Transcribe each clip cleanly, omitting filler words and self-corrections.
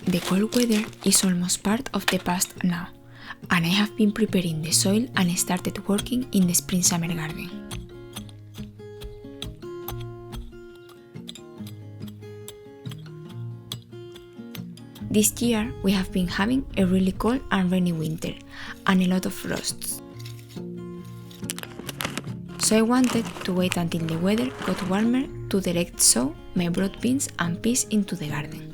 The cold weather is almost part of the past now, and I have been preparing the soil and started working in the spring-summer garden. This year we have been having a really cold and rainy winter and a lot of frosts. So I wanted to wait until the weather got warmer to direct sow my broad beans and peas into the garden.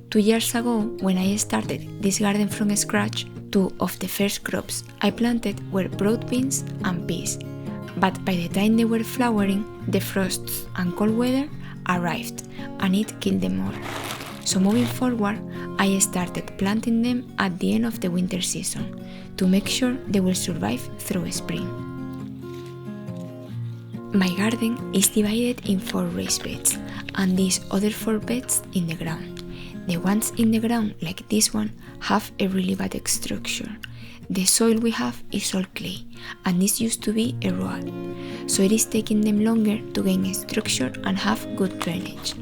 2 years ago, when I started this garden from scratch, 2 of the first crops I planted were broad beans and peas, but by the time they were flowering, the frosts and cold weather arrived and it killed them all. So moving forward, I started planting them at the end of the winter season to make sure they will survive through spring. My garden is divided in 4 raised beds and these other 4 beds in the ground. The ones in the ground, like this one, have a really bad structure. The soil we have is all clay, and this used to be a road, so it is taking them longer to gain a structure and have good drainage.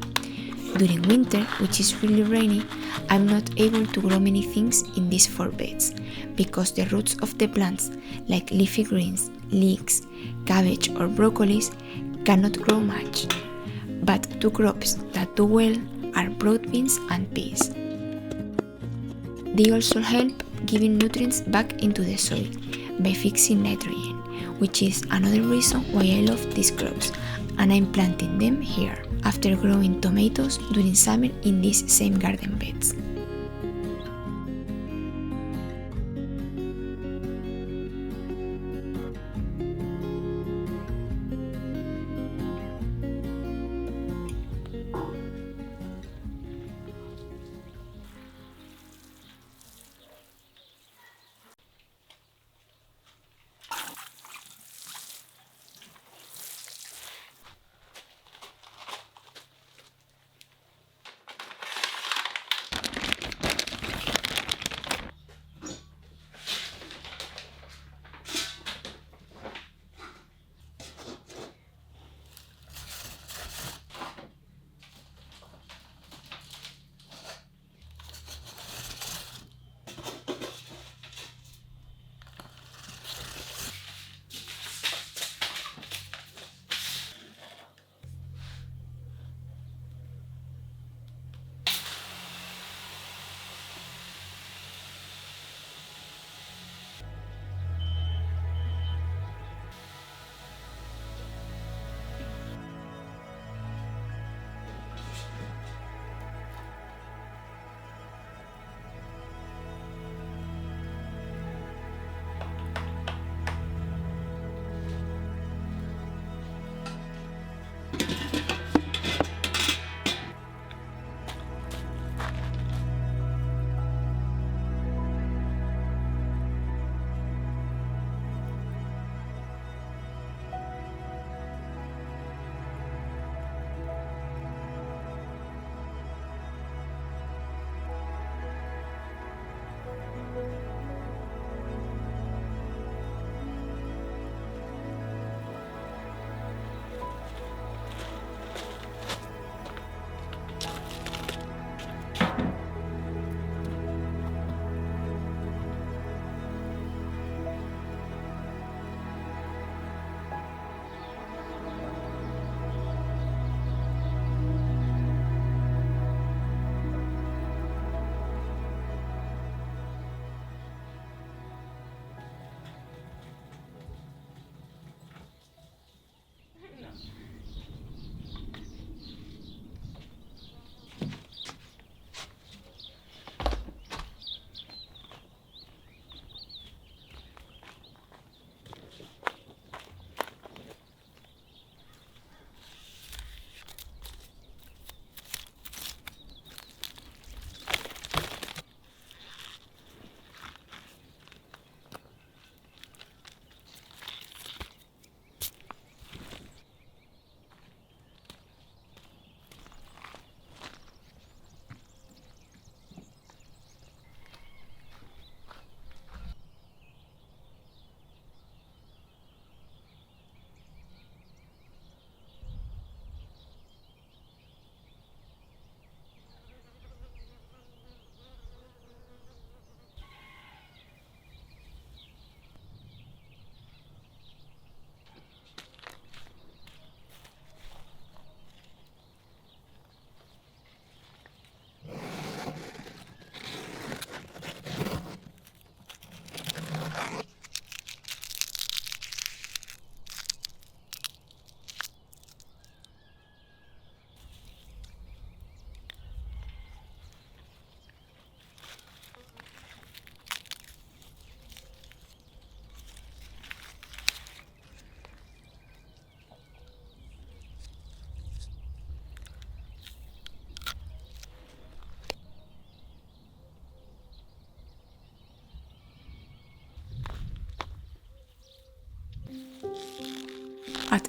During winter, which is really rainy, I'm not able to grow many things in these 4 beds, because the roots of the plants, like leafy greens, leeks, cabbage or broccolis, cannot grow much. But 2 crops that do well are broad beans and peas. They also help giving nutrients back into the soil by fixing nitrogen, which is another reason why I love these crops, and I'm planting them here after growing tomatoes during summer in these same garden beds.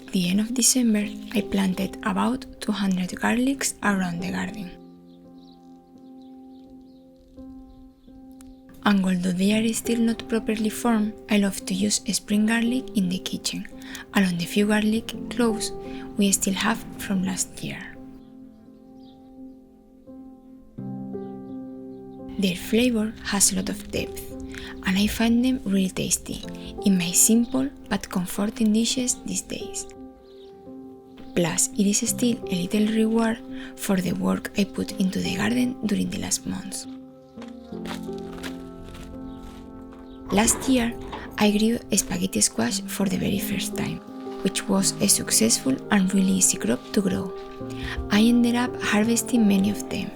At the end of December, I planted about 200 garlics around the garden. And although they are still not properly formed, I love to use spring garlic in the kitchen, along the few garlic cloves we still have from last year. Their flavor has a lot of depth, and I find them really tasty in my simple but comforting dishes these days. Plus, it is still a little reward for the work I put into the garden during the last months. Last year, I grew spaghetti squash for the very first time, which was a successful and really easy crop to grow. I ended up harvesting many of them,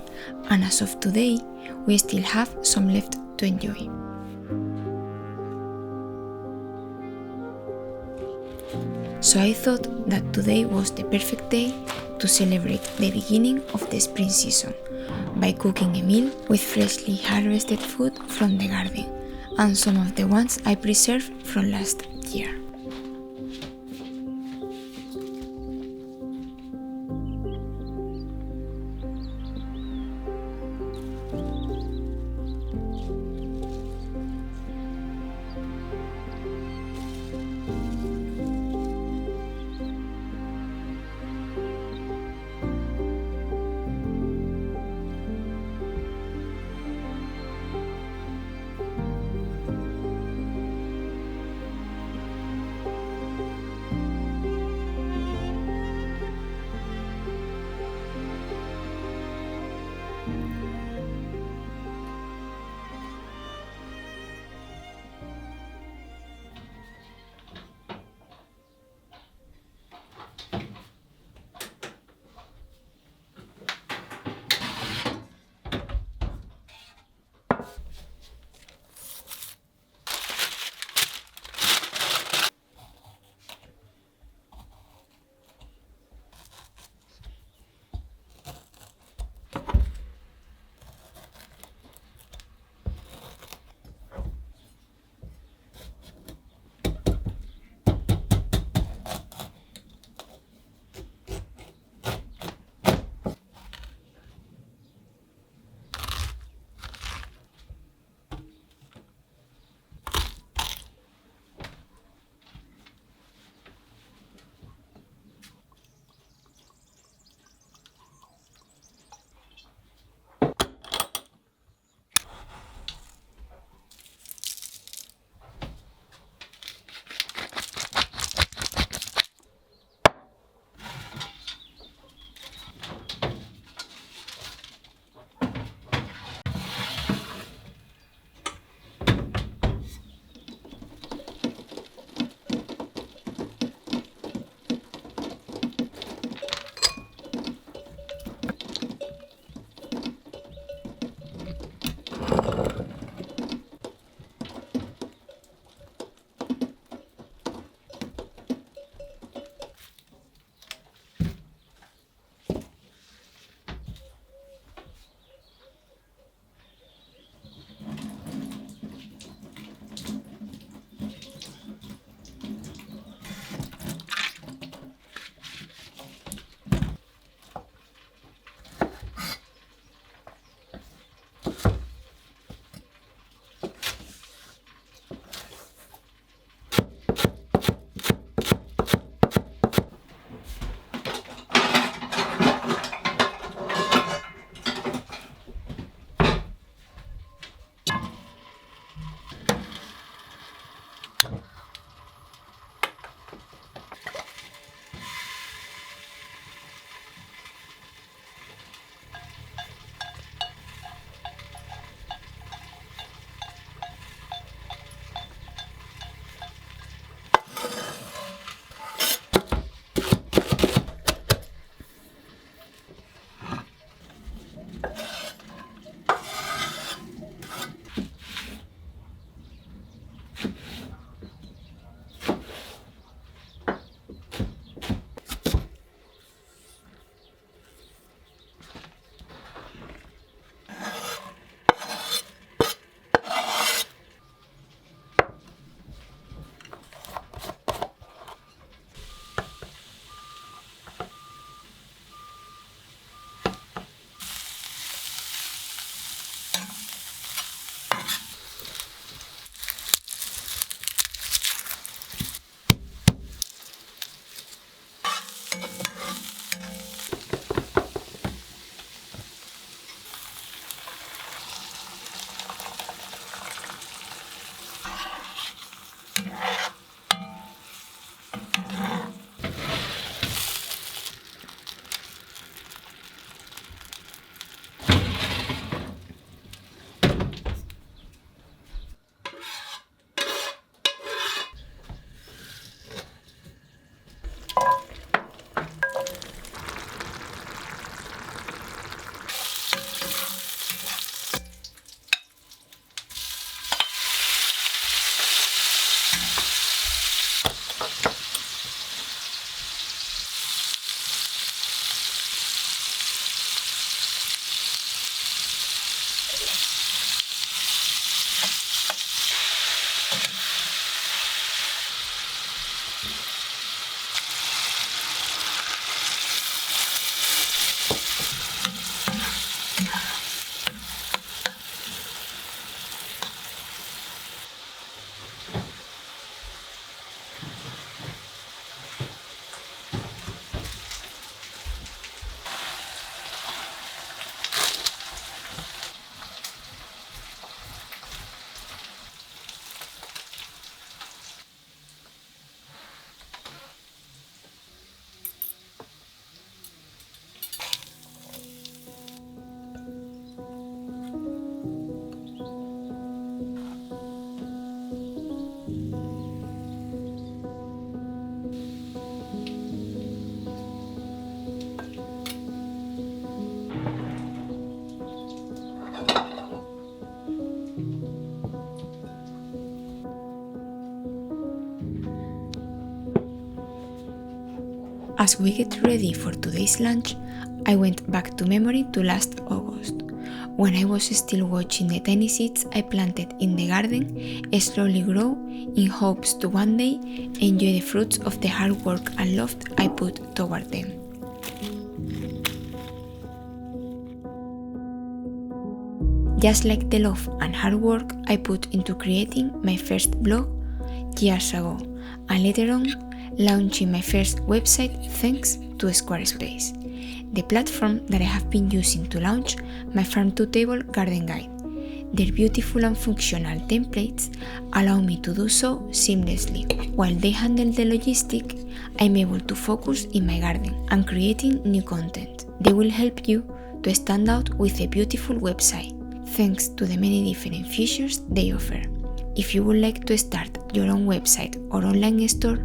and as of today, we still have some left to enjoy. So I thought that today was the perfect day to celebrate the beginning of the spring season by cooking a meal with freshly harvested food from the garden and some of the ones I preserved from last year. As we get ready for today's lunch, I went back to memory to last August, when I was still watching the tiny seeds I planted in the garden slowly grow in hopes to one day enjoy the fruits of the hard work and love I put toward them. Just like the love and hard work I put into creating my first blog years ago, and later on launching my first website thanks to Squarespace, the platform that I have been using to launch my farm-to-table garden guide. Their beautiful and functional templates allow me to do so seamlessly. While they handle the logistic, I'm able to focus in my garden and creating new content. They will help you to stand out with a beautiful website, thanks to the many different features they offer. If you would like to start your own website or online store,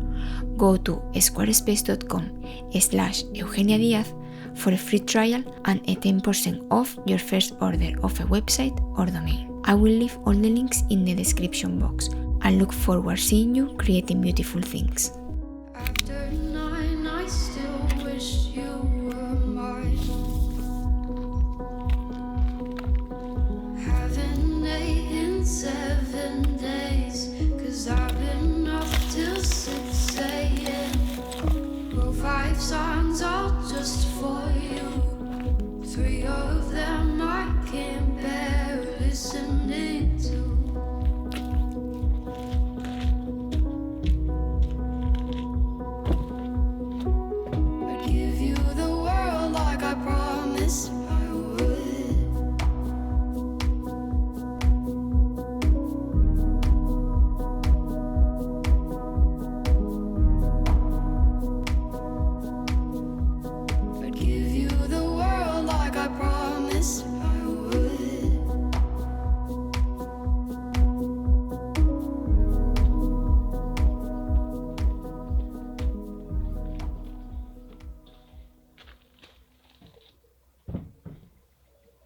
go to squarespace.com/Eugenia Diaz for a free trial and a 10% off your first order of a website or domain. I will leave all the links in the description box and look forward to seeing you creating beautiful things. After 9, I still wish you were mine. Haven't ate in 7 days, 'cause I've been up till 6 a.m. Wrote 5 songs all just for you. 3 of them I can't bear listening.